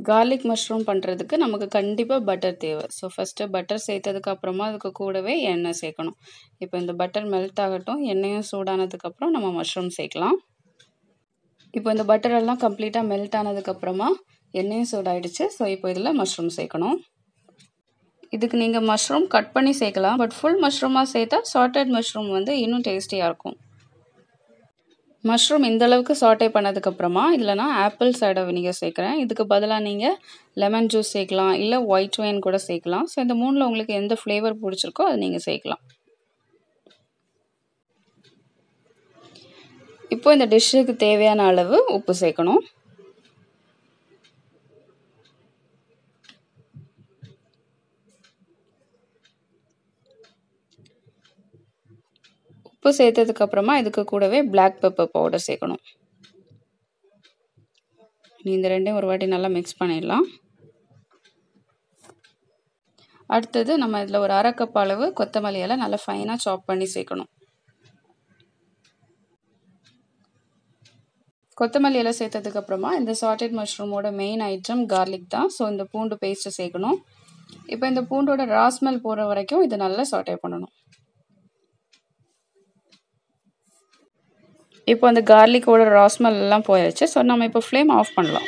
Garlic mushroom பண்ணுறதுக்கு நமக்கு கண்டிப்பாக பட்டர் தேவை. ஸோ ஃபஸ்ட்டு பட்டர் சேர்த்ததுக்கு அப்புறமா அதுக்கு கூடவே எண்ணெய் சேர்க்கணும். இப்போ இந்த பட்டர் மெல்ட் ஆகட்டும். எண்ணெயும் சூடானதுக்கப்புறம் நம்ம மஷ்ரூம் சேர்க்கலாம். இப்போ இந்த பட்டர் எல்லாம் கம்ப்ளீட்டாக மெல்ட் ஆனதுக்கப்புறமா எண்ணெயும் சூடாயிடுச்சு. ஸோ இப்போ இதில் மஷ்ரூம் சேர்க்கணும். இதுக்கு நீங்கள் மஷ்ரூம் கட் பண்ணி சேர்க்கலாம். பட் ஃபுல் மஷ்ரூமாக சேர்த்தா சாட்டட் மஷ்ரூம் வந்து இன்னும் டேஸ்டியாக இருக்கும். மஷ்ரூம் இந்த அளவுக்கு சாட்டே பண்ணதுக்கப்புறமா இதில் நான் ஆப்பிள் சைடர் வினிகர் சேர்க்குறேன். இதுக்கு பதிலாக நீங்கள் லெமன் ஜூஸ் சேர்க்கலாம், இல்லை ஒயிட் ஒயின் கூட சேர்க்கலாம். ஸோ இந்த மூணில் உங்களுக்கு எந்த ஃப்ளேவர் பிடிச்சிருக்கோ அதை நீங்கள் சேர்க்கலாம். இப்போ இந்த டிஷ்ஷுக்கு தேவையான அளவு உப்பு சேர்க்கணும். உப்பு சேர்த்ததுக்கப்புறமா இதுக்கு கூடவே பிளாக் பெப்பர் பவுடர் சேர்க்கணும். இந்த ரெண்டையும் ஒரு வாட்டி நல்லா மிக்ஸ் பண்ணிடலாம். அடுத்தது நம்ம இதில் ஒரு 1/2 கப் அளவு கொத்தமல்லி இலை நல்லா ஃபைனாக சாப் பண்ணி சேர்க்கணும். கொத்தமல்லி இலை சேர்த்ததுக்கப்புறமா இந்த சாட்டட் மஷ்ரூமோட மெயின் ஐட்டம் கார்லிக் தான். ஸோ இந்த பூண்டு பேஸ்ட்டு சேர்க்கணும். இப்போ இந்த பூண்டோட ரா ஸ்மெல் போகிற வரைக்கும் இதை நல்லா சாட்டே பண்ணணும். இப்போ அந்த கார்லிக்கோட ரா ஸ்மெல் எல்லாம் போயாச்சு. ஸோ நம்ம இப்போ ஃப்ளேம் ஆஃப் பண்ணலாம்.